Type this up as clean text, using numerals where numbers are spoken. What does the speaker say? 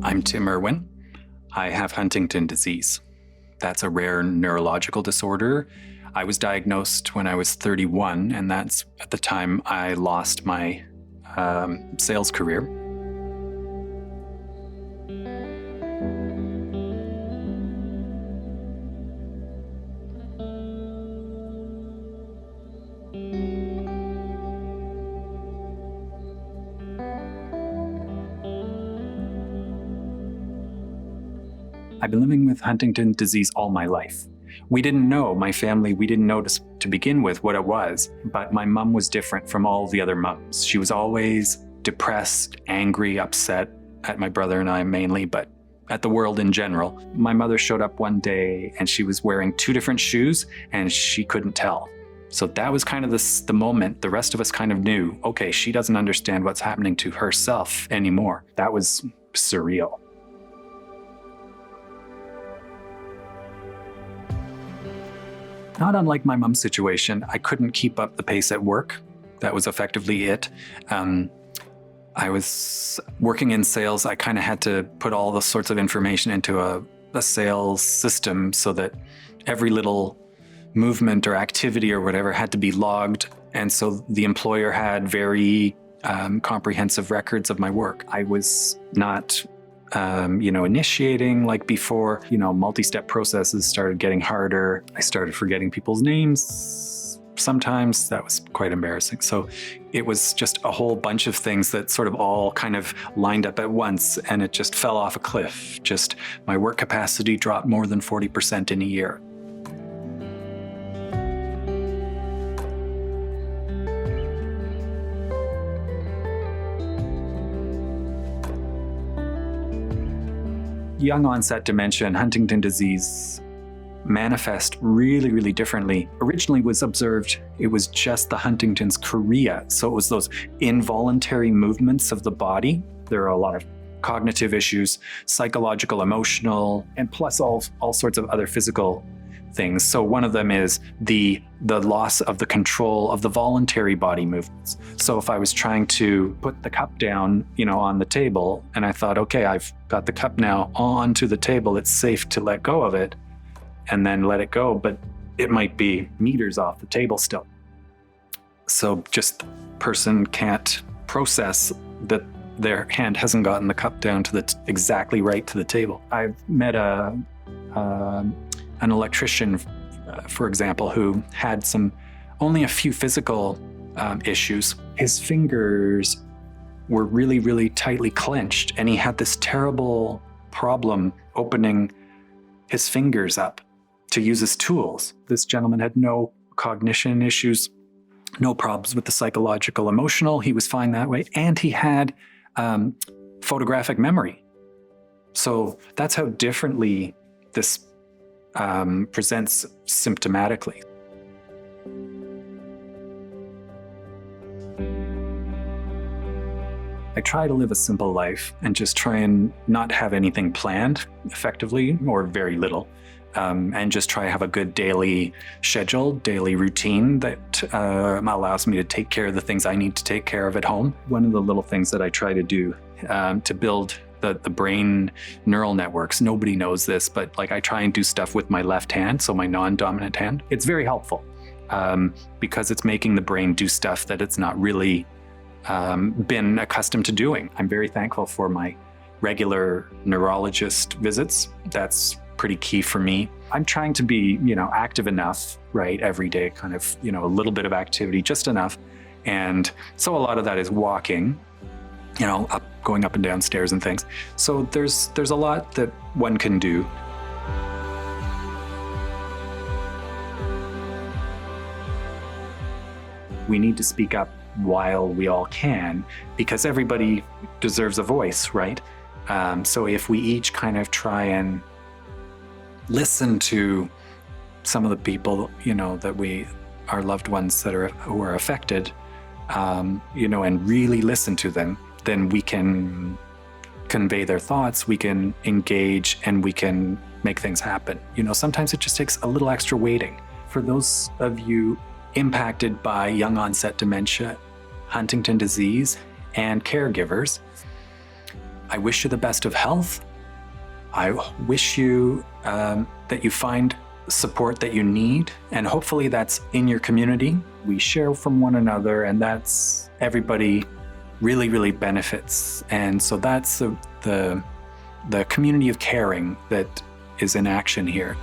I'm Tim Irwin. I have Huntington disease. That's a rare neurological disorder. I was diagnosed when I was 31, and that's at the time I lost my sales career. I've been living with Huntington disease all my life. We didn't know, my family, we didn't know to begin with what it was, but my mom was different from all the other moms. She was always depressed, angry, upset at my brother and I mainly, but at the world in general. My mother showed up one day and she was wearing two different shoes and she couldn't tell. So that was kind of the moment the rest of us kind of knew, okay, she doesn't understand what's happening to herself anymore. That was surreal. Not unlike my mom's situation, I couldn't keep up the pace at work. That was effectively it. I was working in sales. I kind of had to put all the sorts of information into a sales system so that every little movement or activity or whatever had to be logged. And so the employer had very comprehensive records of my work. I was not initiating like before. Multi-step processes started getting harder. I started forgetting people's names. Sometimes that was quite embarrassing. So it was just a whole bunch of things that sort of all kind of lined up at once, and it just fell off a cliff. Just my work capacity dropped more than 40% in a year. Young onset dementia and Huntington disease manifest really, really differently. Originally was observed, it was just the Huntington's chorea. So it was those involuntary movements of the body. There are a lot of cognitive issues, psychological, emotional, and plus all sorts of other physical things. So one of them is the loss of the control of the voluntary body movements. So if I was trying to put the cup down, on the table, and I thought, okay, I've got the cup now onto the table, it's safe to let go of it and then let it go, but it might be meters off the table still. So just the person can't process that their hand hasn't gotten the cup down to exactly right to the table. I've met an electrician, for example, who had only a few physical issues. His fingers were really, really tightly clenched, and he had this terrible problem opening his fingers up to use his tools. This gentleman had no cognition issues, no problems with the psychological, emotional. He was fine that way, and he had photographic memory. So that's how differently this presents symptomatically. I try to live a simple life and just try and not have anything planned effectively, or very little, and just try to have a good daily schedule, daily routine that allows me to take care of the things I need to take care of at home. One of the little things that I try to do to build the brain neural networks, nobody knows this, but I try and do stuff with my left hand, so my non-dominant hand. It's very helpful because it's making the brain do stuff that it's not really been accustomed to doing. I'm very thankful for my regular neurologist visits. That's pretty key for me. I'm trying to be, active enough, right, every day, kind of, a little bit of activity, just enough. And so a lot of that is walking, going up and down stairs and things. So there's a lot that one can do. We need to speak up while we all can, because everybody deserves a voice, right? So if we each kind of try and listen to some of the people, that our loved ones who are affected, and really listen to them, then we can convey their thoughts, we can engage, and we can make things happen. Sometimes it just takes a little extra waiting. For those of you impacted by young onset dementia, Huntington disease, and caregivers, I wish you the best of health. I wish you that you find support that you need, and hopefully that's in your community. We share from one another, and that's everybody really, really benefits. And so that's the community of caring that is in action here.